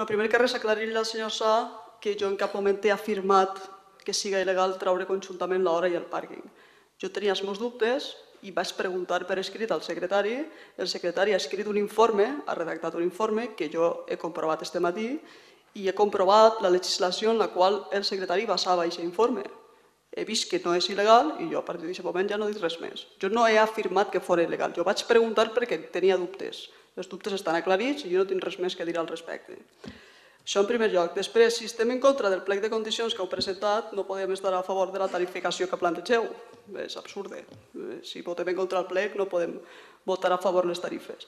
Primer que res, aclarir-li al senyor Sá que jo en cap moment he afirmat que siga il·legal treure conjuntament l'hora i el pàrquing. Jo tenia els meus dubtes i vaig preguntar per escrit al secretari. El secretari ha escrit un informe, ha redactat un informe que jo he comprovat este matí i he comprovat la legislació en la qual el secretari basava aquest informe. He vist que no és il·legal i jo a partir d'aquest moment ja no he dit res més. Jo no he afirmat que fos il·legal, jo vaig preguntar perquè tenia dubtes. Els dubtes estan aclarits i jo no tinc res més que dir al respecte. Això en primer lloc. Després, si estem en contra del plec de condicions que heu presentat, no podem estar a favor de la tarificació que plantegeu. És absurd. Si votem en contra del plec, no podem votar a favor les tarifes.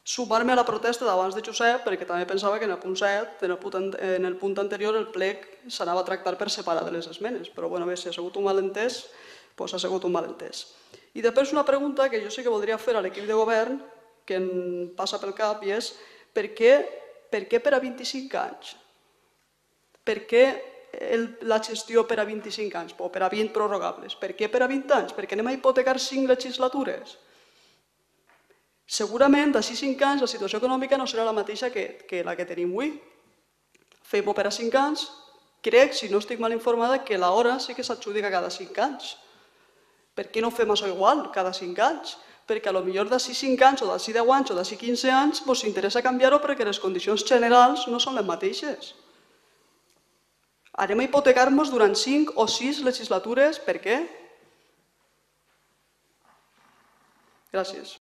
Sumar-me a la protesta d'abans de Josep, perquè també pensava que en el punt 7, en el punt anterior, el plec s'anava a tractar per separar de les esmenes. Però bé, si ha sigut un malentès, doncs ha sigut un malentès. I després una pregunta que jo sí que voldria fer a l'equip de govern, que em passa pel cap, i és per què per a 25 anys? Per què la gestió per a 25 anys o per a 20 prorrogables? Per què per a 20 anys? Per què anem a hipotecar 5 legislatures? Segurament d'ací 5 anys la situació econòmica no serà la mateixa que la que tenim avui. Fem-ho per a 5 anys. Crec, si no estic mal informada, que l'hora sí que s'adjudica cada 5 anys. Per què no fem això igual cada 5 anys? Perquè potser d'ací 5 anys o d'ací 10 anys o d'ací 15 anys s'interessa canviar-ho perquè les condicions generals no són les mateixes. Anem a hipotecar-nos durant 5 o 6 legislatures, per què? Gràcies.